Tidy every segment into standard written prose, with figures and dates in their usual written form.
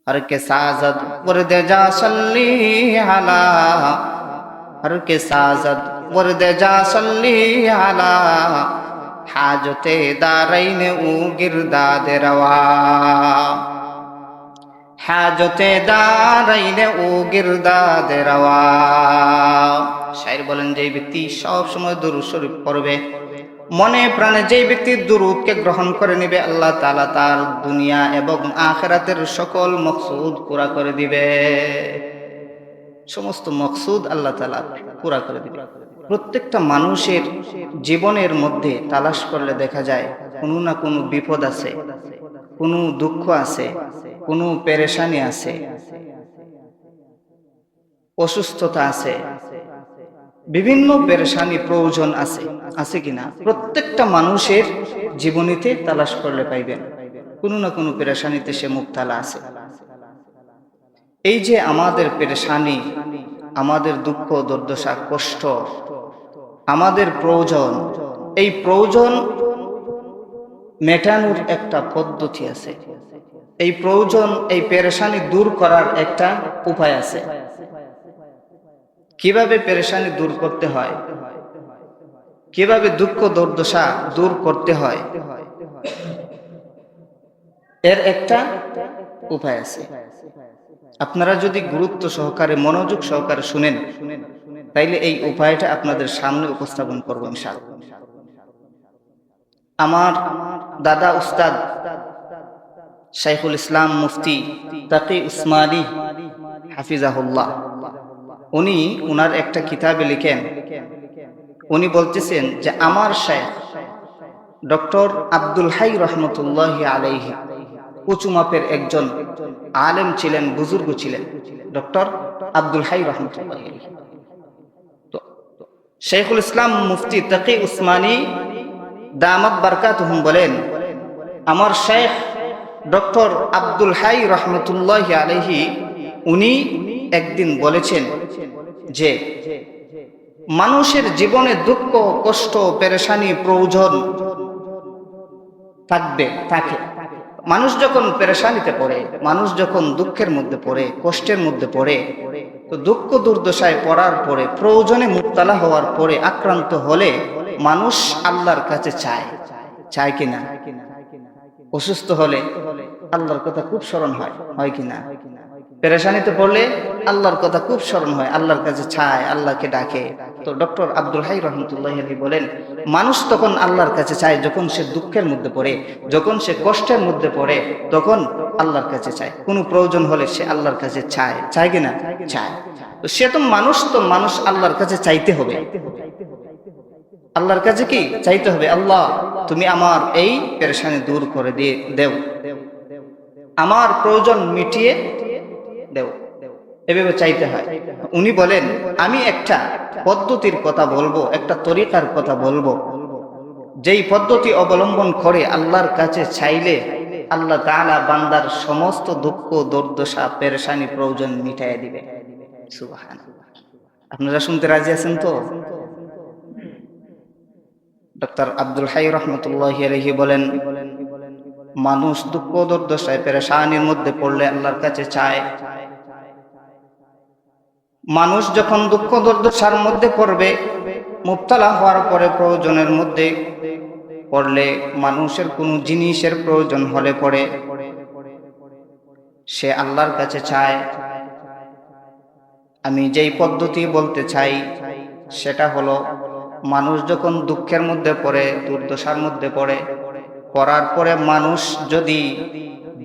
हर के साजद वर्द जा सल्ली अला, हर के साजद वर्द जा सल्ली अला, हाजते दारैन ऊ गिरदाद रवा, हाजते दारैन ऊ गिरदाद रवा। शायर बोलेন যে ব্যক্তি সব সময় দুরূদ শরীফ পড়বে, মনে প্রাণে যেই ব্যক্তি দুরূদকে গ্রহণ করে নেবে, আল্লাহ তাআলা তার দুনিয়া এবং আখিরাতের সকল মকসুদ পুরা করে দিবে। সমস্ত মকসুদ আল্লাহ তাআলা পুরা করে দিবে। প্রত্যেকটা মানুষের জীবনের মধ্যে তালাশ করলে দেখা যায় কোনো না কোনো বিপদ আছে, কোনো দুঃখ আছে, কোনো পেরেশানি আছে, অসুস্থতা আছে, বিভিন্ন পেরেশানি প্রয়োজন আছে, আছে কিনা? প্রত্যেকটা মানুষের জীবনীতে তালাশ করলে পাইবেন কোনো না কোনো পেরেশানিতে সে মুবতালা আছে। এই যে আমাদের পেরেশানি, আমাদের দুঃখ দুর্দশা কষ্ট, আমাদের প্রয়োজন, এই প্রয়োজন মেটানোর একটা পদ্ধতি আছে, এই প্রয়োজন এই পেরেশানি দূর করার একটা উপায় আছে। কিভাবে পেরেশানি দূর করতে হয়, কিভাবে দুঃখ দুর্দশা দূর করতে হয়, এর একটা উপায় আছে। আপনারা যদি গুরুত্ব সহকারে মনোযোগ সহকারে শুনেন তাইলে এই উপায়টা আপনাদের সামনে উপস্থাপন করব ইনশাআল্লাহ। আমার দাদা উস্তাদ শাইখুল ইসলাম মুফতি তাকি উসমানী হাফিজাহুল্লাহ, উনি উনার একটা কিতাবে লিখেন, উনি বলতেছেন যে আমার শাইখ ডক্টর আব্দুল হাই রহমতুল্লাহি আলাইহি উঁচু মাপের একজন আলেম ছিলেন, বুজুর্গ ছিলেন ডক্টর আব্দুল হাই রহমতুল্লাহি আলাইহি। তো শাইখুল ইসলাম মুফতি তাকি উসমানী দামাত বারকাতুহুম বলেন, আমার শাইখ ডক্টর আব্দুল হাই রহমতুল্লাহি আলাইহি উনি একদিন বলেছেন যে মানুষের জীবনে দুঃখ কষ্ট পেরেশানি প্রয়োজন থাকে। মানুষ যখন পেরেশানিতে পড়ে, মানুষ যখন দুঃখের মধ্যে পড়ে, কষ্টের মধ্যে পড়ে, তো দুঃখ দুর্দশায় পড়ার পরে, প্রয়োজনে মুবতালা হওয়ার পরে, আক্রান্ত হলে মানুষ আল্লাহর কাছে চায় কিনা? অসুস্থ হলে আল্লাহর কথা খুব স্মরণ হয় কিনা? পেরেশানিতে পড়লে আল্লাহর কথা খুব স্মরণ হয়, আল্লাহর কাছে চায়, আল্লাহকে ডাকে। তো ডক্টর আব্দুল হাই রহমতুল্লাহি আলাইহি বলেন, মানুষ তখন আল্লাহর কাছে চায় যখন সে দুঃখের মধ্যে পড়ে, যখন সে কষ্টের মধ্যে পড়ে, তখন আল্লাহর কাছে চায়। কোনো প্রয়োজন হলে সে আল্লাহর কাছে চায় কিনা? চায়। তো সে তো মানুষ আল্লাহর কাছে চাইতে হবে, আল্লাহর কাছে কি চাইতে হবে? আল্লাহ তুমি আমার এই পেরেশানি দূর করে দিয়ে দেও, আমার প্রয়োজন মিটিয়ে দেও, এভাবে চাইতে হয়। উনি বলেন, আমি একটা পদ্ধতির কথা বলবো, একটা তরিকার কথা বলবো, যেই পদ্ধতি অবলম্বন করে আল্লাহর কাছে চাইলে আল্লাহ তাআলা বান্দার সমস্ত দুঃখ দুর্দশা পেরেশানি প্রয়োজন মিটাইয়া দিবে। সুবহানাল্লাহ। আপনারা শুনতে রাজি আছেন তো? ডক্টর আব্দুল হাই রহমতুল্লাহি আলাইহি বলেন, মানুষ দুঃখ দুর্দশায় পেরেশানির মধ্যে পড়লে আল্লাহর কাছে চায়। মানুষ যখন দুঃখ দুর্দশার মধ্যে পড়বে, মুবতালা হওয়ার পরে, প্রয়োজনের মধ্যে পড়লে, মানুষের কোনো জিনিসের প্রয়োজন হলে পড়ে, সে আল্লাহর কাছে চায়। আমি যেই পদ্ধতি বলতে চাই সেটা হলো, মানুষ যখন দুঃখের মধ্যে পড়ে, দুর্দশার মধ্যে পড়ার পরে মানুষ যদি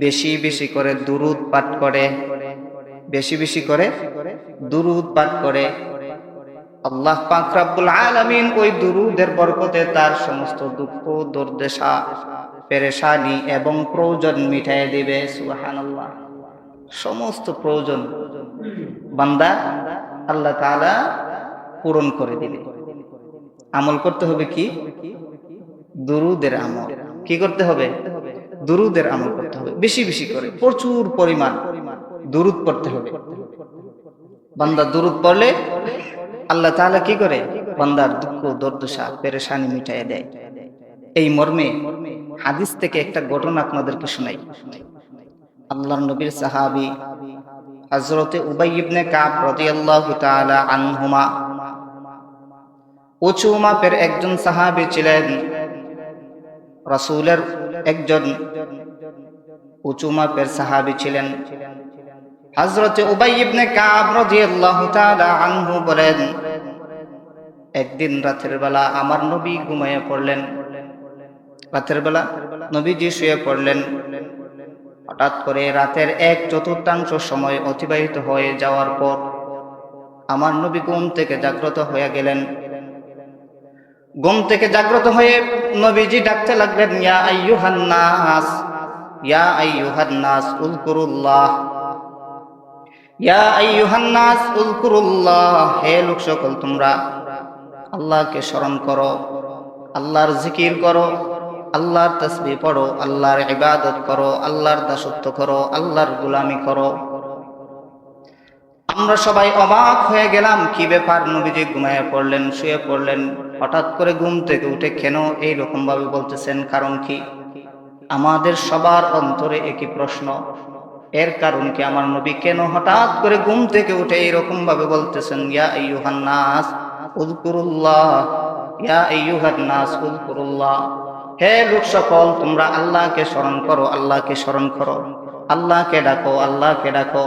বেশি বেশি করে দুরূদ পাঠ করে, বেশি বেশি করে দুরূদ পাঠ করে, আল্লাহ পাক রব্বুল আলামিন ওই দুরূদের বরকতে তার সমস্ত দুঃখ দুর্দশা পেরেশানি এবং প্রয়োজন মিটাইয়া দিবে। সুবহানাল্লাহ। সমস্ত প্রয়োজন বান্দা আল্লাহ তাআলা পূরণ করে দিবে। আমল করতে হবে কি? দুরূদের আমল। কি করতে হবে? দুরূদের আমল করতে হবে, বেশি বেশি করে প্রচুর পরিমাণ দুরূদ পড়তে হবে। বান্দা দুরূদ পড়লে আল্লাহ তাআলা কি করে? বান্দার দুঃখ দুর্দশা পেরেশানি মিটাইয়া দেয়। এই মর্মে হাদিস থেকে একটা ঘটনা আপনাদেরকে শোনাই। আল্লাহর নবীর সাহাবী হযরতে উবাই ইবনে কাব রাদিয়াল্লাহু তাআলা আনহুমা উঁচু মাপের একজন সাহাবী ছিলেন, রাসূলের একজন উঁচু মাপের সাহাবী ছিলেন। হযরতে উবাই ইবনে কাব রাদিয়াল্লাহু তাআলা আনহু বলেন, একদিন রাতের বেলা আমার নবী ঘুমিয়ে পড়লেন। রাতের বেলা নবীজি শুয়ে পড়লেন। হঠাৎ করে রাতের 1/4 সময় অতিবাহিত হয়ে যাওয়ার পর আমার নবী ঘুম থেকে জাগ্রত হয়ে গেলেন। ঘুম থেকে জাগ্রত হয়ে নবীজি ডাকতে লাগলেন, ইয়া আইয়ুহান নাস, ইয়া আইয়ুহান নাস উযকুরুল্লাহ, ইয়া আইয়ুহান নাস উযকুরুল্লাহ। হে লোক সকল, তোমরা আল্লাহকে স্মরণ করো, আল্লাহর জিকির করো, আল্লাহর তাসবিহ পড়ো, আল্লাহর ইবাদত করো, আল্লাহর দাসত্ব করো, আল্লাহর গোলামি করো। আমরা সবাই অবাক হয়ে গেলাম, কি ব্যাপার, নবীজি ঘুমিয়ে পড়লেন, শুয়ে পড়লেন, হঠাৎ করে ঘুম থেকে উঠে কেন এই রকম ভাবে বলতেছেন, কারণ কি? আমাদের সবার অন্তরে একই প্রশ্ন, এর কারণ কি? আমার নবী কেন হঠাৎ করে ঘুম থেকে উঠে এইরকম ভাবে বলতেছেন, ইয়া আইয়ুহান নাস উযকুরুল্লাহ, ইয়া আইয়ুহান নাস উযকুরুল্লাহ। হে লোক সকল, তোমরা আল্লাহকে স্মরণ করো, আল্লাহকে স্মরণ করো, আল্লাহকে ডাকো, আল্লাহকে ডাকো,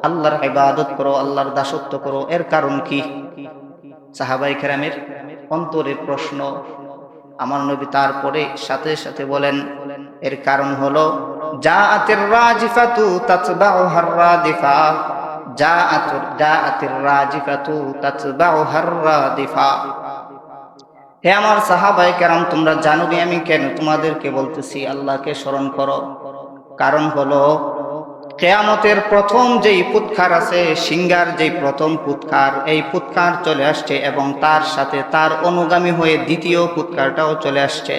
আল্লাহর ইবাদত করো, আল্লাহর দাসত্ব করো। এর কারণ কি? সাহাবায়ে কেরামের অন্তরের প্রশ্ন। আমার নবী তারপরে সাথে সাথে বলেন, এর কারণ হলো জাআতির রাজিফাতু তাতবাউহার রাদিফা, জাআতির রাজিফাতু তাতবাউহার রাদিফা। হে আমার সাহাবায়ে কেরাম, তোমরা জানো নি আমি কেন তোমাদেরকে বলতেছি আল্লাহকে স্মরণ করো? কারণ হলো কিয়ামতের প্রথম যেই ফুৎকার আছে, সিংহার যেই প্রথম ফুৎকার, এই ফুৎকার চলে আসছে এবং তার সাথে তার অনুগামী হয়ে দ্বিতীয় ফুৎকারটাও চলে আসছে।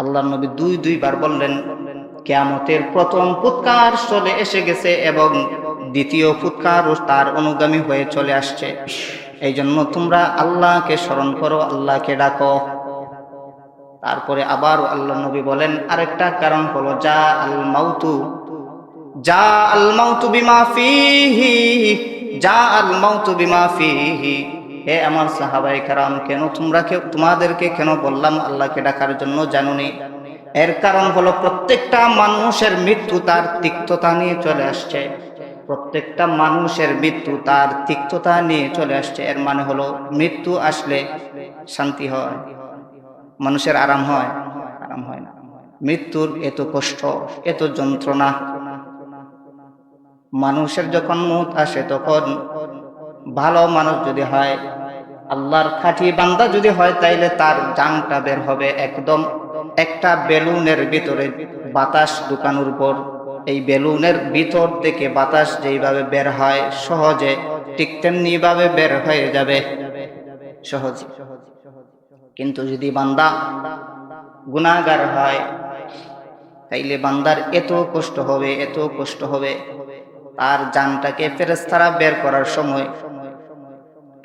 আল্লাহর নবী দুইবার বললেন, কিয়ামতের প্রথম ফুৎকার চলে এসে গেছে এবং দ্বিতীয় ফুৎকারও তার অনুগামী হয়ে চলে আসছে। এই জন্য তোমরা আল্লাহকে স্মরণ করো, আল্লাহকে ডাকো। তারপরে আবার আল্লাহর নবী বলেন, আরেকটা কারণ হলো যা আল মাউতু, যা আল মাউতু বিমা ফিহি, যা আল মাউতু বিমা ফিহি। হে আমার সাহাবায়ে কেরাম, কেন তোমাদেরকে কেন বললাম আল্লাহকে ডাকার জন্য, জানুনি? এর কারণ হলো প্রত্যেকটা মানুষের মৃত্যু তার তিক্ততা নিয়ে চলে আসছে। প্রত্যেকটা মানুষের মৃত্যু তার তিক্ততা নিয়ে চলে আসছে। এর মানে হলো মৃত্যু আসলে শান্তি হয়, মানুষের আরাম হয়? আরাম হয় না। মৃত্যুর এত কষ্ট, এত যন্ত্রণা। মানুষের যখন মউত আসে, তখন ভালো মানুষ যদি হয়, আল্লাহর খাঁটি বান্দা যদি হয়, তাইলে তার জানটা বের হবে একদম একটা বেলুনের ভিতরে বাতাস ঢুকানোর পর। এই বেলুনের ভিতর থেকে বাতাস যেইভাবে বের হয় সহজে, ঠিক তেমনি ভাবে বের হয়ে যাবে সহজে। কিন্তু যদি বান্দা গুনাহগার হয়, তাইলে বান্দার এত কষ্ট হবে, এত কষ্ট হবে, তার জানটাকে ফেরেশতারা বের করার সময়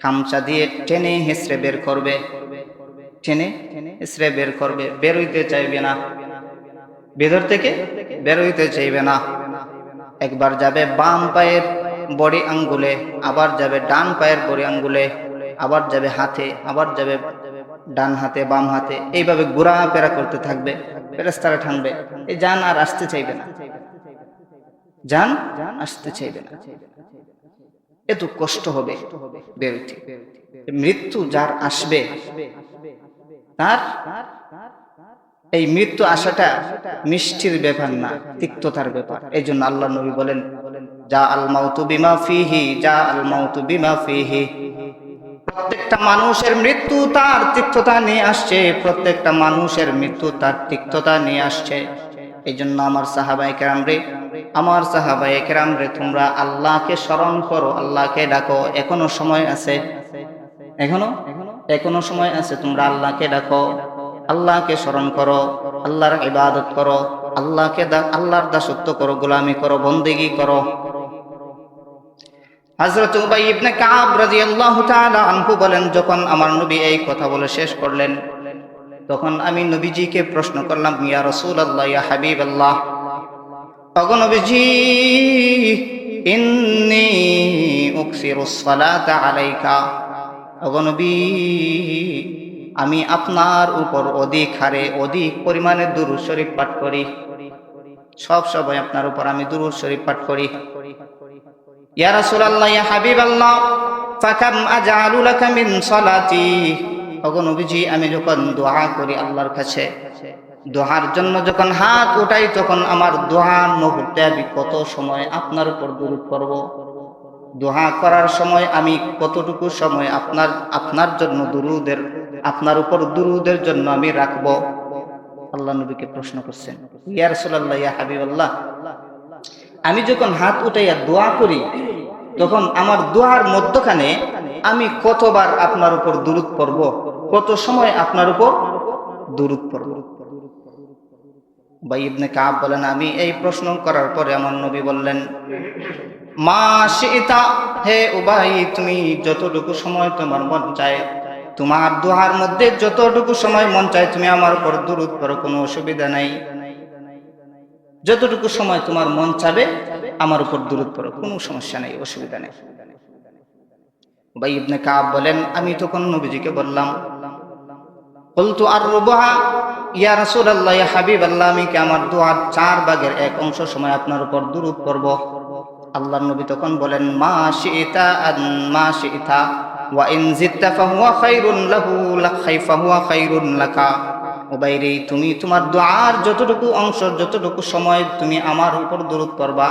খামচা দিয়ে টেনে হেসড়ে বের করবে, টেনে হেসড়ে বের করবে, বের হইতে চাইবে না, ভেতর থেকে বের হইতে চাইবে না। একবার যাবে বাম পায়ের বড়ি আঙ্গুলে, আবার যাবে ডান পায়ের বড়ি আঙ্গুলে, আবার যাবে হাতে, আবার যাবে ডান হাতে, বাম হাতে, এইভাবে ঘোরাফেরা করতে থাকবে। ফেরেশতারা ঠানবে, এই জান আর আসতে চাইবে না, জান আসতে চাইবে না। এত কষ্ট হবে বেরোতে। মৃত্যু যার আসবে, তার এই মৃত্যু আসাটা মিষ্টির ব্যাপার না, তিক্ততার ব্যাপার। এই জন্য আল্লাহ নবী বলেন, যা আল মাউতু বিমা ফিহি, যা আল মাউতু বিমা ফিহি। প্রত্যেকটা মানুষের মৃত্যু তার তিক্ততা নিয়ে আসছে, প্রত্যেকটা মানুষের মৃত্যু তার তিক্ততা নিয়ে আসছে। এই জন্য আমার সাহাবায়ে কেরাম রে, আমার সাহাবায়ে কেরাম রে, তোমরা আল্লাহকে স্মরণ করো, আল্লাহকে ডাকো। এখনো সময় আছে, এখনো সময় আছে। তোমরা আল্লাহকে ডাকো, আল্লাহকে স্মরণ করো, আল্লাহর ইবাদত করো, আল্লাহর দাসত্ব করো, গোলামি করো, বন্দেগী করো। হযরত উবাই ইবনে কাব রাদিয়াল্লাহু তাআলা আনহু বলেন, যখন আমার নবী এই কথা বলে শেষ করলেন, তখন আমি নবীজিকে প্রশ্ন করলাম, ইয়া রাসূলুল্লাহ, ইয়া হাবিবাল্লাহ, ওগো নবীজি ইন্নী উকসিরুস সালাতা আলাইকা, ওগো নবী আমি আপনার উপর অধিক হারে অধিক পরিমাণে দুরূদ শরীফ পাঠ করি, সব সময় আপনার উপর আমি দুরূদ শরীফ পাঠ করি। ইয়া রাসূলুল্লাহ ইয়া হাবিবাল্লাহ ফাকাম আজআলু লাকা মিন সালাতি, ওগো নবীজি আমি যখন দোয়া করি আল্লাহর কাছে, দোয়ার জন্য যখন হাত উঠাই তখন আমার দোয়ার মুহূর্তে আমি কত সময় আপনার উপর দুরূদ পড়ব, দোয়া করার সময় আমি কতটুকু সময় আপনার জন্য দুরূদের, আপনার উপর দুরূদের জন্য আমি রাখব। আল্লাহ নবীকে প্রশ্ন করছেন, ইয়া রাসূলুল্লাহ ইয়া হাবিবাল্লাহ আমি যখন হাত উঠাইয়া দোয়া করি তখন আমার দোয়ার মধ্যখানে আমি কতবার আপনার উপর দুরূদ পড়ব, কত সময় আপনার উপর দুরূদ পড়ব? উবাই ইবনে কাব বলেন, আমি এই প্রশ্ন করার পরে আমার নবী বললেন, মা শিতা, হে উবাই তুমি যতটুকু সময় তোমার মন চায়, তোমার দোয়ার মধ্যে যতটুকু সময় মন চায় তুমি আমার উপর দুরূদ পড়ো, কোনো অসুবিধা নাই। যতটুকু সময় তোমার মন চাবে আমার উপর দুরূদ পড়ো, কোনো সমস্যা নেই, অসুবিধা নেই। উবাই ইবনে কাব বলেন, আমি তখন নবীজিকে বললাম, কুলতু আররুবহা ইয়া রাসূলুল্লাহ ইয়া হাবিবাল্লাহ আমি কি আমার দোয়ার 4 ভাগের 1 অংশ সময় আপনার উপর দুরূদ পড়ব? আল্লাহর নবী তখন বলেন, মা শিতা আন মা শিতা ওয়া ইন জিদতা ফাহুয়া খায়রুন লাহু ফাহুয়া খায়রুন লাকা। উবাইরে তুমি তোমার দোয়ার যতটুকু অংশ যতটুকু সময় তুমি আমার উপর দুরূদ পড়বা,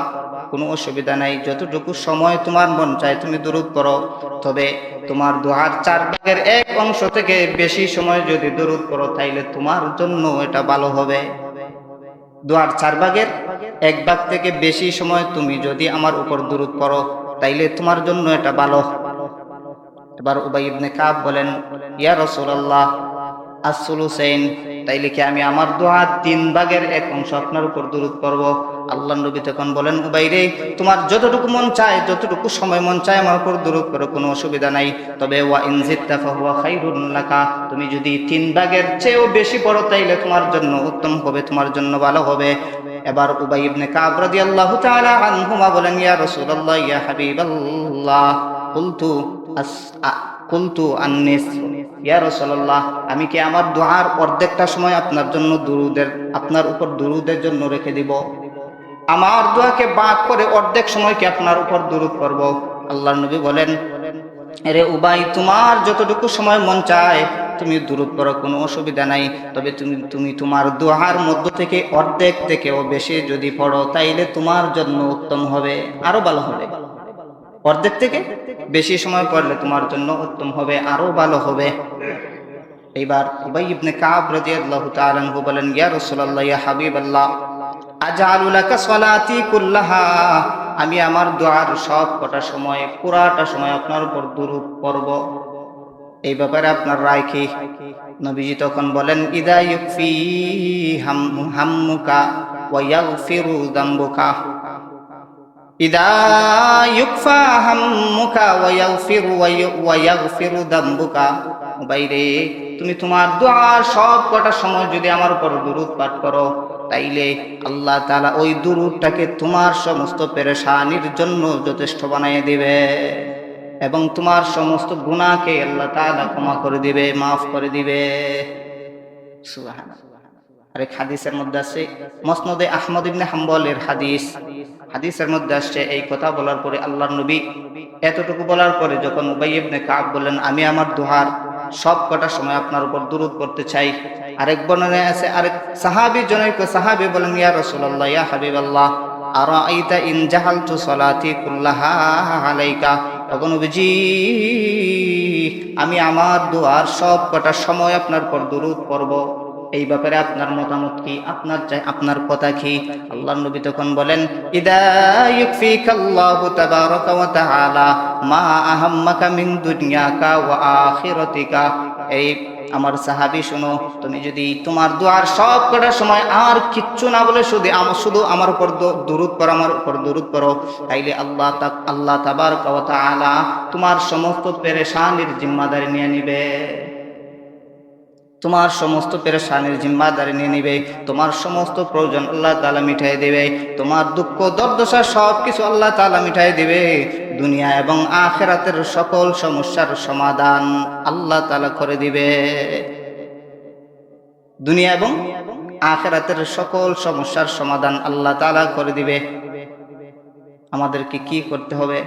কোনো অসুবিধা নাই, যতটুকু সময় তোমার মন চায় তুমি দুরূদ পড়ো, তবে তোমার দোয়ার 4 ভাগের 1 অংশ থেকে বেশি সময় যদি দুরূদ পড়ো তাইলে তোমার জন্য এটা ভালো হবে। দোয়ার 4 ভাগের 1 ভাগ থেকে বেশি সময় তুমি যদি আমার উপর দুরূদ পড়ো তাইলে তোমার জন্য এটা ভালো। এবার উবাই ইবনে কাব বলেন, ইয়া রাসূলুল্লাহ আসসুলুসাইন, তাইলে কি আমি আমার দোয়ার 3 ভাগের 1 অংশ আপনার উপর দুরূদ পড়ব? আল্লাহর নবী তখন বলেন, উবাইরে তোমার যতটুকু মন চায় যতটুকু সময় মন চায় আমার উপর দুরূদ পড়ো, কোনো অসুবিধা নাই, তবে ওয়া ইন জিদতা ফাহুয়া খায়রুন লাকা, তুমি যদি 3 ভাগের চেয়েও বেশি পড়ো তাইলে তোমার জন্য উত্তম হবে, তোমার জন্য ভালো হবে। এবার উবাই ইবনে কাব রাদিয়াল্লাহু তাআলা আনহুমা বলেন, ইয়া রাসূলুল্লাহ ইয়া হাবিবাল্লাহ কুলতু আন্নিস, ইয়া রাসূলুল্লাহ আমি কি আমার দোয়ার অর্ধেকটা সময় আপনার জন্য আপনার উপর দুরূদের জন্য রেখে দিব? আমার দোয়াকে বাদ করে অর্ধেক সময় কি আপনার উপর দুরূদ পড়ব? আল্লাহর নবী বলেন, আরে উবাই তোমার যতটুকু সময় মন চায় তুমি দুরূদ পড়ো, কোনো অসুবিধা নাই, তবে তুমি তোমার দোয়ার মধ্য থেকে অর্ধেক থেকেও বেশি যদি পড়ো তাইলে তোমার জন্য উত্তম হবে, আরো ভালো হবে। অর্ধেক থেকে বেশি সময় পড়লে তোমার জন্য উত্তম হবে, আরো ভালো হবে। এইবার উবাই ইবনে কাব রাদিয়াল্লাহু তাআলা আনহু বলেন, ইয়া রাসূলুল্লাহ ইয়া হাবিবাল্লাহ আজআলু লাকা সালাতি কুল্লাহা, আমি আমার দোয়ার সব কটা সময় পুরাটা সময় আপনার উপর দুরূদ পড়ব, এই ব্যাপারে আপনার রায় কি? নবীজি তখন বলেন, ইদা ইউকফি হাম্মুকা ওয়া ইয়াগফিরু যামবুকা, ইদা ইউকফা হাম্মুকা ওয়া ইয়াগফিরু যামবুকা। বাইরে তুমি তোমার দোয়ার সব কটা সময় যদি আমার উপর দুরূদ পাঠ করো তাইলে আল্লাহ তাআলা ওই দুরূদটাকে তোমার সমস্ত পেরেশানির জন্য যথেষ্ট বানিয়ে দিবে এবং তোমার সমস্ত গুনাহকে আল্লাহ তাআলা ক্ষমা করে দিবে, মাফ করে দিবে। সুবহানাল্লাহ। আরেক হাদিসের মধ্যে আছে, মুসনাদে আহমদ ইবনে হাম্বলের হাদিসের মধ্যে আসছে, এই কথা বলার পরে আল্লাহর নবী এতটুকু বলার পরে যখন উবাই ইবনে কাব বললেন, আমি আমার দোয়ার সব কটা সময় আপনার উপর দুরূদ পড়তে চাই, আরেক বর্ণনায় আছে আরেক সাহাবী জনৈক সাহাবী বলেন, ইয়া রাসূলুল্লাহ ইয়া হাবিবাল্লাহ আরাআইতা ইন জাহালতু সালাতি কুল্লাহা আলাইকা, তখন নবীজি আমি আমার দোয়ার সব কটা সময় আপনার উপর দুরূদ পড়ব, এই ব্যাপারে আপনার মতামত কি, আপনার কথা কি? আল্লাহর নবী তখন বলেন, ইদা ইউকফিকাল্লাহু তাবারাকা ওয়া তাআলা মা আহাম্মাকা মিন দুনিয়াকা ওয়া আখিরাতিকা। এই আমার সাহাবী শুনো, তুমি যদি তোমার দোয়ার সব কটা সময় আর কিচ্ছু না বলে শুধু আমার উপর দুরূদ পড়ো, আমার উপর দুরূদ পড়ো, তাইলে আল্লাহ তাবারাকা ওয়া তাআলা তোমার সমস্ত পেরেশানির জিম্মাদারি নিয়ে নিবে। তোমার সমস্ত পেরেশানির জিম্মাদারি নিয়ে নিবে, তোমার সমস্ত প্রয়োজন আল্লাহ তাআলা মিটাই দেবে, তোমার দুঃখ দুর্দশা সব কিছু আল্লাহ তাআলা মিটাই দিবে। দুনিয়া এবং আখিরাতের সকল সমস্যার সমাধান আল্লাহ তাআলা করে দিবে। দুনিয়া এবং আখিরাতের সকল সমস্যার সমাধান আল্লাহ তাআলা করে দিবে। আমাদেরকে কি করতে হবে?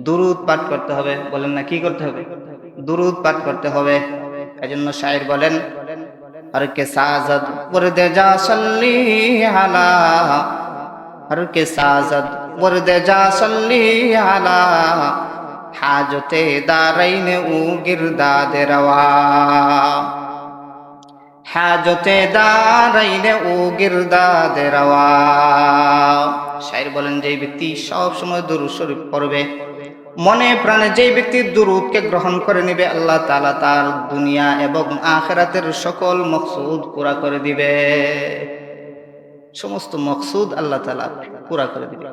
দুরূদ পাঠ করতে হবে। বলেন না, কি করতে হবে? দুরূদ পাঠ করতে হবে। এজন্য শায়ের বলেন, हर के साजद वर्द जा सल्ली अला, हर के साजद वर्द जा सल्ली अला, हाजते दारैन उ गिरदाद रवा, हाजते दारैन उ गिरदाद रवा। শায়ের বলেন, যে ব্যক্তি সব সময় দুরূদ শরীফ পড়বে, মনে প্রাণে যে ব্যক্তি দুরূদকে গ্রহণ করে নেবে, আল্লাহ তাআলা তার দুনিয়া এবং আখিরাতের সকল মকসুদ পুরা করে দিবে। সমস্ত মকসুদ আল্লাহ তাআলা পুরা করে দিবে।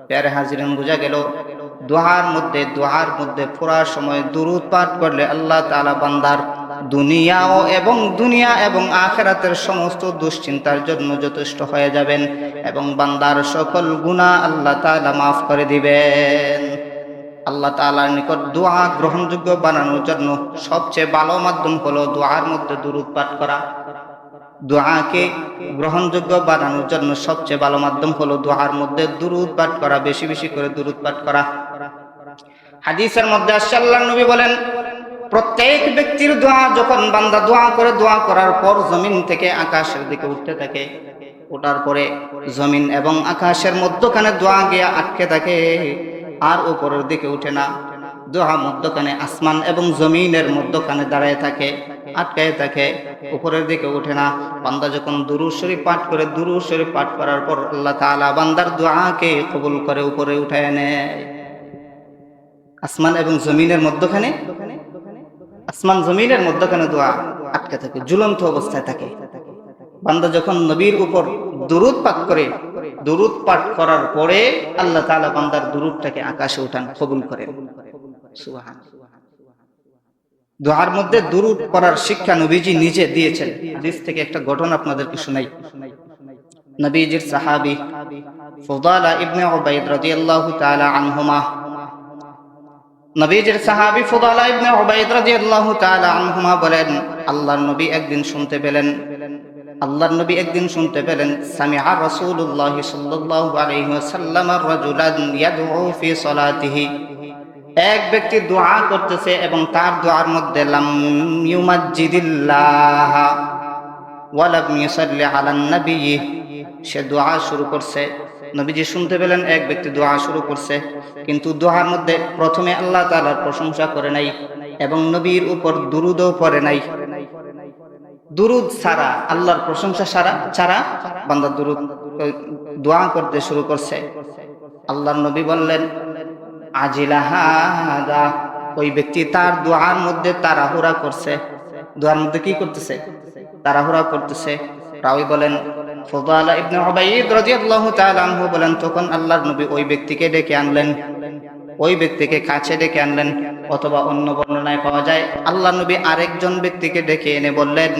প্যারে হাজিরিন, বোঝা গেল দোয়ার মধ্যে পুরা সময় দুরূদ পাঠ করলে আল্লাহ তাআলা বান্দার দুনিয়া এবং আখিরাতের সমস্ত দুশ্চিন্তার জন্য যথেষ্ট হয়ে যাবেন এবং বান্দার সকল গুনাহ আল্লাহ তাআলা মাফ করে দিবেন। আল্লাহ তাআলার নিকট দোয়া গ্রহণযোগ্য বানানোর জন্য সবচেয়ে ভালো মাধ্যম হলো দোয়ার মধ্যে দুরূদ পাঠ করা। দোয়াকে গ্রহণযোগ্য বানানোর জন্য সবচেয়ে ভালো মাধ্যম হলো দোয়ার মধ্যে দুরূদ পাঠ করা, বেশি বেশি করে দুরূদ পাঠ করা। হাদিসের মধ্যে আসছে, আল্লাহর নবী বলেন, প্রত্যেক ব্যক্তির দোয়া, যখন বান্দা দোয়া করে, দোয়া করার পর জমিন থেকে আকাশের দিকে উঠতে থাকে, ওঠার পরে জমিন এবং আকাশের মধ্যখানে দোয়া গিয়ে আটকে থাকে, আর উপরের দিকে উঠে না। দোয়া মধ্যখানে আসমান এবং জমিনের মধ্যখানে দাঁড়ায় থাকে, আটকায় থাকে, উপরের দিকে উঠে না। বান্দা যখন দুরূদ শরীফ পাঠ করে, দুরূদ শরীফ পাঠ করার পর আল্লাহ তাআলা বান্দার দোয়াকে কবুল করে উপরে উঠায় নেয়। আসমান এবং জমিনের মধ্যখানে, আসমান জমিনের মধ্যখানে দোয়া আটকে থাকে, ঝুলন্ত অবস্থায় থাকে। বান্দা যখন নবীর উপর দুরূদ পাঠ করে, দুরূদ পাঠ করার পরে আল্লাহ তাআলা বান্দার দুরূদটাকে আকাশে উঠান, কবুল করেন। সুবহানাল্লাহ। দোয়ার মধ্যে দুরূদ পড়ার শিক্ষা নবীজি নিজে দিয়েছেন। হাদিস থেকে একটা ঘটনা আপনাদেরকে শোনাই। নবীজির সাহাবী ফুদালা ইবনে উবাইদ রাদিয়াল্লাহু তাআলা আনহুমা, নবীজির সাহাবী ফুদালা ইবনে উবাইদ রাদিয়াল্লাহু তাআলা আনহুমা বলেন, আল্লাহর নবী একদিন শুনতে পেলেন, সামিআ রাসূলুল্লাহ সাল্লাল্লাহু আলাইহি ওয়াসাল্লাম রাজুলান ইয়াদউ ফি সালাতিহি, এক ব্যক্তি দোয়া করতেছে এবং তার দোয়ার মধ্যে লাম ইউমাজ্জিদিল্লাহ ওয়া লাম ইউসাল্লি আলান নবী, সে দোয়া শুরু করছে। নবীজি শুনতে পেলেন এক ব্যক্তি দোয়া শুরু করছে, কিন্তু দোয়ার মধ্যে প্রথমে আল্লাহ তাআলার প্রশংসা করে নাই এবং নবীর উপর দুরূদও পড়ে নাই। দুরূদ ছাড়া, আল্লাহর প্রশংসা ছাড়া বান্দা দুরূদ দোয়া করতে শুরু করছে। আল্লাহর নবী বললেন, আজিলা হাদা, ওই ব্যক্তি তার দোয়ার মধ্যে তাড়াহুড়া করছে। দোয়ার মধ্যে কি করতেছে? তাড়াহুড়া করতেছে। রাওয়ী বলেন, ফুদালা ইবনে উবাইদ রাদিয়াল্লাহু তাআলা আনহু বলেন, তখন আল্লাহর নবী ওই ব্যক্তিকে ডেকে আনলেন, ওই ব্যক্তিকে কাছে ডেকে আনলেন। অথবা অন্য বর্ণনায় পাওয়া যায় আল্লাহর নবী আরেকজন ব্যক্তিকে ডেকে এনে বললেন,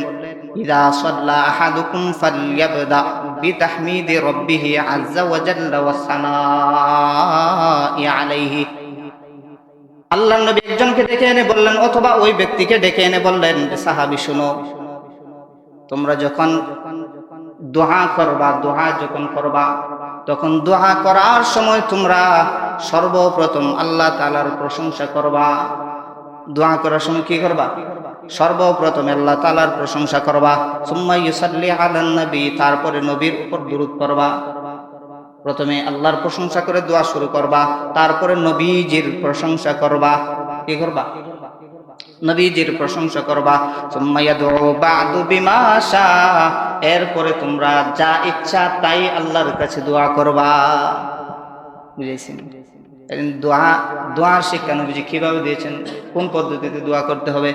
ইযা সাল্লা আহাদুকুম ফালইয়াবদা বিতাহমিদি রাব্বিহি আযজা ওয়া জাল্লা ওয়াস সানাই আলাইহি। আল্লাহর নবী একজনকে ডেকে এনে বললেন, অথবা ওই ব্যক্তিকে ডেকে এনে বললেন, সাহাবী শুনো, তোমরা যখন দোয়া করবা, তখন দোয়া করার সময় তোমরা সর্বপ্রথম আল্লাহ তাআলার প্রশংসা করবা। দোয়া করার সময় কি করবা? সর্বপ্রথম আল্লাহ তাআলার প্রশংসা করবা। সুম্মা ইউসাল্লি আলান নবী, তারপরে নবীর উপর দুরূদ করবা। প্রথমে আল্লাহর প্রশংসা করে দোয়া শুরু করবা, তারপরে নবীজির প্রশংসা করবা। কি করবা? নবীজির প্রশংসা করবা। সুম্মা ইয়াদউ বা'দু বিমা শা, এরপরে তোমরা যা ইচ্ছা তাই আল্লাহর কাছে দোয়া করবা। বুঝেছেন? দোয়ার শিক্ষা নবীজি কিভাবে দিয়েছেন, কোন পদ্ধতিতে দোয়া করতে হবে।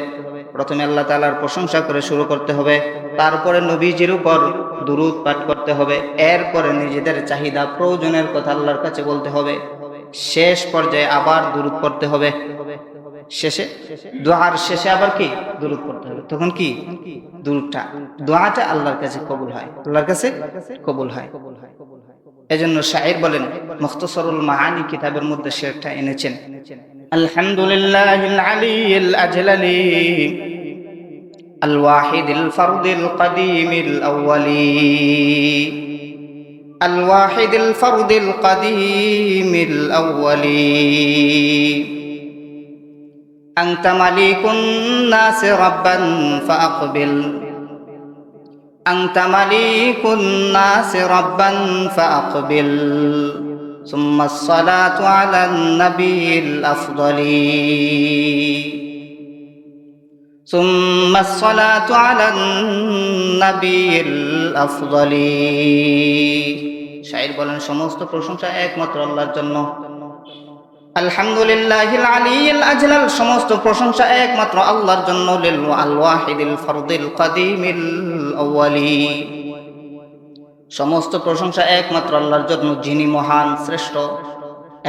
প্রথমে আল্লাহ তাআলার প্রশংসা করে শুরু করতে হবে, তারপরে নবীজির উপর দুরূদ পাঠ করতে হবে, এরপরে নিজেদের চাহিদা প্রয়োজনের কথা আল্লাহর কাছে বলতে হবে, শেষ পর্যায়ে আবার দুরূদ পড়তে হবে। শেষে, দোয়ার শেষে আবার কি দুরূদ পড়তে হবে। তখন কি দুরূদটা, দোয়াটা আল্লাহর কাছে কবুল হয়, আল্লাহর কাছে কবুল হয়। এজন্য শায়ের বলেন, মুখতাসারুল মাআনি কিতাবের মধ্যে শেরটা এনেছেন, আলহামদুলিল্লাহিল আলিয়্যিল আজলালি আল ওয়াহিদিল ফারদিল কাদিমিল আউয়ালি আল ওয়াহিদিল ফারদিল কাদিমিল আউয়ালি أنت مليك الناس ربا فأقبل أنت مليك الناس ربا فأقبل ثم الصلاة على النبي الأفضل ثم الصلاة على النبي الأفضل শায়ের বলেন, সমস্ত প্রশংসা একমাত্র আল্লাহর জন্য। আলহামদুলিল্লাহিল আলিয়্যিল আজলাল, সমস্ত প্রশংসা একমাত্র আল্লাহর জন্য। লিল আল ওয়াহিদিল ফারদিল কাদিমিল আউয়ালি, সমস্ত প্রশংসা একমাত্র আল্লাহর জন্য, যিনি মহান শ্রেষ্ঠ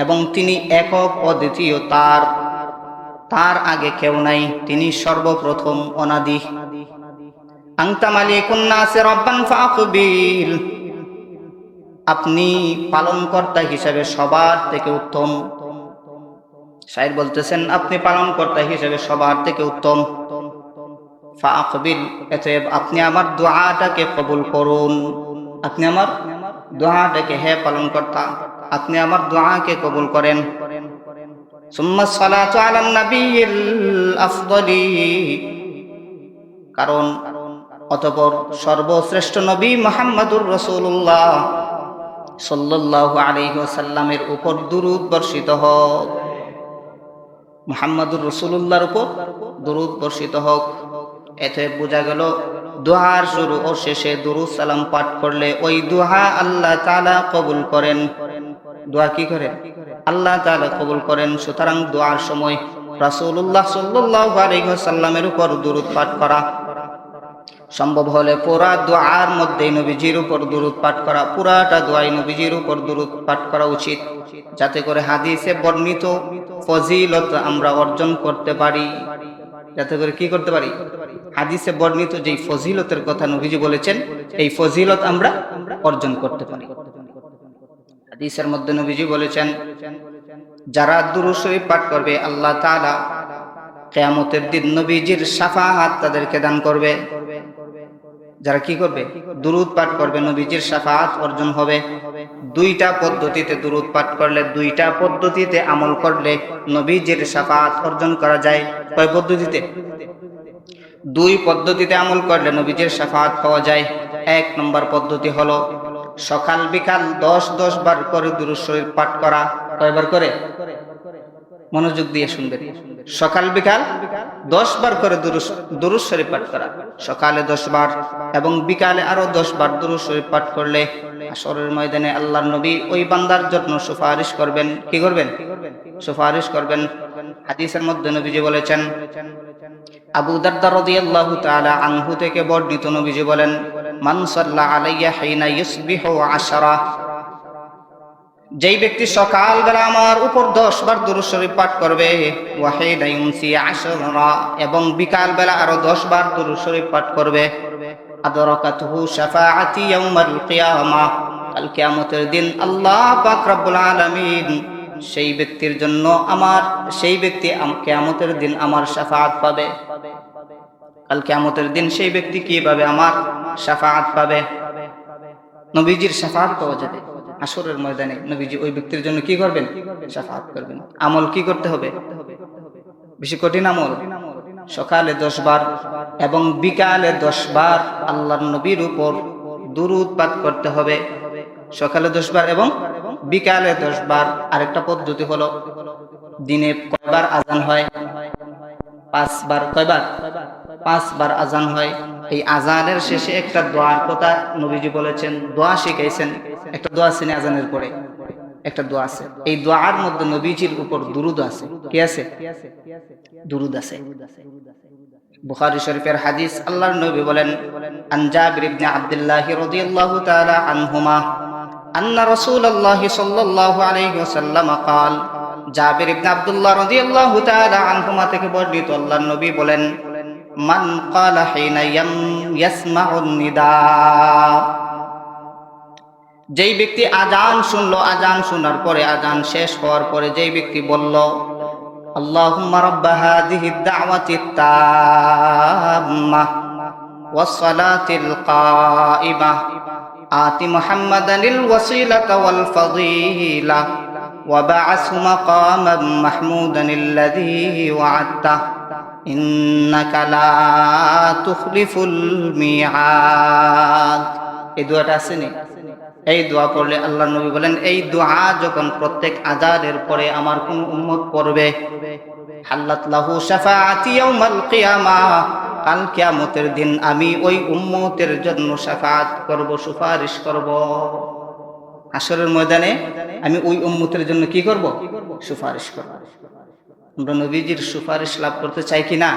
এবং তিনি একক অদ্বিতীয়, তার আগে কেউ নাই, তিনি সর্বপ্রথম অনাদি। আনতা মালিকুন নাস রাব্বান ফাআকবিল, আপনি পালনকর্তা হিসেবে সবার থেকে উত্তম। শায়ের বলতেছেন, আপনি পালনকর্তা হিসেবে সবার থেকে উত্তম। ফাআকবিল, অতএব আপনি আমার দোয়াটাকে কবুল করুন। আপনি আমার দোয়াটাকে, হে পালনকর্তা, আপনি আমার দোয়াকে কবুল করেন। সুম্মা সালাতু আলান নাবিয়্যিল আফদলি, কারণ অতঃপর সর্বশ্রেষ্ঠ নবী মুহাম্মদুর রাসূলুল্লাহ সাল্লাল্লাহু আলাইহি ওয়াসাল্লামের উপর দুরূদ বর্ষিত হোক। মুহাম্মদুর রাসূলুল্লাহর উপর দুরূদ বর্ষিত হোক। এতে বোঝা গেল, দোয়ার শুরু ও শেষে দুরূদ সালাম পাঠ করলে ওই দোয়া আল্লাহ তাআলা কবুল করেন। দোয়া কি করেন? আল্লাহ তাআলা কবুল করেন। সুতরাং দোয়ার সময় রাসূলুল্লাহ সাল্লাল্লাহু আলাইহি ওয়াসাল্লামের উপর দুরূদ পাঠ করা, সম্ভব হলে পুরা দোয়ার মধ্যে নবীজির উপর দুরূদ পাঠ করা, পুরাটা দোয়াই নবীজির উপর দুরূদ পাঠ করা উচিত, যাতে করে হাদিসে বর্ণিত ফজিলত আমরা অর্জন করতে পারি। যাতে করে কি করতে পারি? হাদিসে বর্ণিত যেই ফজিলতের কথা নবীজি বলেছেন, এই ফজিলত আমরা অর্জন করতে পারি। হাদিসের মধ্যে নবীজি বলেছেন, যারা দুরূদ শরীফ পাঠ করবে আল্লাহ তাআলা কিয়ামতের দিন নবীজির শাফাআত তাদেরকে দান করবে। যারা কি করবে? দুরূদ পাঠ করবে, নবীজির শাফাআত অর্জন হবে। দুইটা পদ্ধতিতে দুরূদ পাঠ করলে, দুইটা পদ্ধতিতে আমল করলে নবীজির শাফাআত অর্জন করা যায়। কয় পদ্ধতিতে? দুই পদ্ধতিতে আমল করলে নবীজির শাফাআত পাওয়া যায়। এক নম্বর পদ্ধতি হলো সকাল বিকাল 10 বার করে দুরূদ শরীফ পাঠ করা। কয়বার করে? মনোযোগ দিয়ে শুনবেন। সকাল বিকাল 10 বার করে দুরূদ শরীফ পাঠ করা। সকালে 10 বার এবং বিকালে আরো 10 বার দুরূদ শরীফ পাঠ করলে হাশরের ময়দানে আল্লাহর নবী ওই বান্দার জন্য সুপারিশ করবেন। কি করবেন? সুপারিশ করবেন। হাদিসের মধ্যে নবীজি বলেছেন, আবু দারদা রাদিয়াল্লাহু তাআলা আনহু থেকে বর্ণিত, নবীজি বলেন, মান সাল্লা আলাইয়া হিনা ইউসবিহু 10, যেই ব্যক্তি সকালবেলা আমার উপর 10 বার দুরূদ শরীফ পাঠ করবে, ওয়াহিদা ইউনসি 10, এবং বিকালবেলা আরো 10 বার দুরূদ শরীফ পাঠ করবে, আদরাকাতুহু শাফাআতি ইয়াউমাল কিয়ামাহ, কাল কিয়ামতের দিন আল্লাহ পাক রব্বুল আলামিন সেই ব্যক্তির জন্য সেই ব্যক্তি কিয়ামতের দিন আমার শাফাআত পাবে। কাল কিয়ামতের দিন সেই ব্যক্তি কিভাবে আমার শাফাআত পাবে? নবীজির শাফাআত পাওয়া যাবে হাশরের ময়দানে। নবীজি ওই ব্যক্তির জন্য কি করবেন? শাফাআত করবেন। আমল কি করতে হবে? বেশি কঠিন আমল। সকালে 10 বার এবং বিকালে 10 বার আল্লাহর নবীর উপর দুরূদ পাঠ করতে হবে। সকালে 10 বার এবং বিকালে 10 বার। আরেকটা পদ্ধতি হলো, দিনে কয়বার আজান হয়? 5 বার। কয়বার? 5 বার আজান হয়। এই আজানের শেষে একটা দোয়ার কথা নবীজি বলেছেন, দোয়া শিখাইছেন। একটা দোয়া আছে আজানের পরে, একটা দোয়া আছে। এই দোয়ার মধ্যে নবীজির উপর দুরূদ আছে। কি আছে? দুরূদ আছে। বুখারী শরীফের হাদিস, আল্লাহর নবী বলেন, আন জাবির ইবনে আব্দুল্লাহ রাদিয়াল্লাহু তাআলা আনহুমা আন্না রাসূলুল্লাহ সাল্লাল্লাহু আলাইহি ওয়াসাল্লাম قال জাবির ইবনে আব্দুল্লাহ রাদিয়াল্লাহু তাআলা আনহুমা থেকে বর্ণিত, আল্লাহর নবী বলেন, মান ক্বালা হিনা ইয়াসমাউন নিদা, যেই ব্যক্তি আজান শুনলো, আজান শোনার পরে, আজান শেষ হওয়ার পরে যেই ব্যক্তি বলল, আল্লাহুম্মা রাব্বা হাযিহিদ দাওয়াতিত তাম্মাহ ওয়াস সালাতিল কাইমাহ আতি মুহাম্মাদানিল ওয়াসিলাতা ওয়াল ফাযিলাহ ওয়া বা'আসহু মাকামান মাহমুদানিল্লাযী ওয়া'আদতাহ ইন্নাকা লা তুখলিফুল মিআদ। এই দোয়াটা আছে নি? এই দোয়া পড়লে আল্লাহর নবী বলেন, এই দোয়া যখন প্রত্যেক আযানের পরে আমার কোন উম্মত পড়বে, হাল্লাত লাহু শাফাআতি ইয়াউমাল কিয়ামাহ, কাল কিয়ামতের দিন আমি ওই উম্মতের জন্য শাফাআত করব, সুপারিশ করব। হাশরের ময়দানে আমি ওই উম্মতের জন্য কি করব? সুপারিশ করব। আমরা নবীজির সুপারিশ লাভ করতে চাই কি না?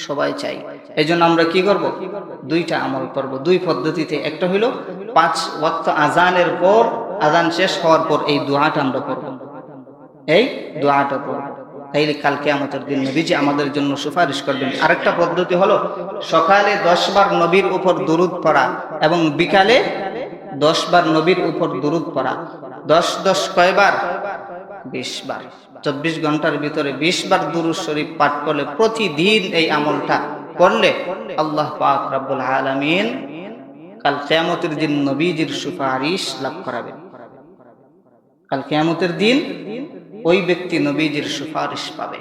সবাই চাই। এই জন্য আমরা কি করব? দুইটা আমল করব, দুই পদ্ধতিতে। একটা হইল 5 ওয়াক্ত আজানের পর, আজান শেষ হওয়ার পর এই দোয়াটা আমরা করব, এই দোয়াটা করব। তাইলে কাল কিয়ামতের দিন নবীজি আমাদের জন্য সুপারিশ করবেন। আরেকটা পদ্ধতি হলো সকালে 10 বার নবীর উপর দুরূদ পড়া এবং বিকালে 10 বার নবীর উপর দুরূদ পড়া। 10 কয়বার? 20 বার। 24 ঘন্টার ভিতরে 20 বার দুরূদ শরীফ পাঠ করলে, প্রতিদিন এই আমলটা করলে আল্লাহ পাক রব্বুল আলামিন কাল কিয়ামতের দিন নবীজির সুপারিশ লাভ করাবেন। কাল কিয়ামতের দিন ওই ব্যক্তি নবীজির সুপারিশ পাবে।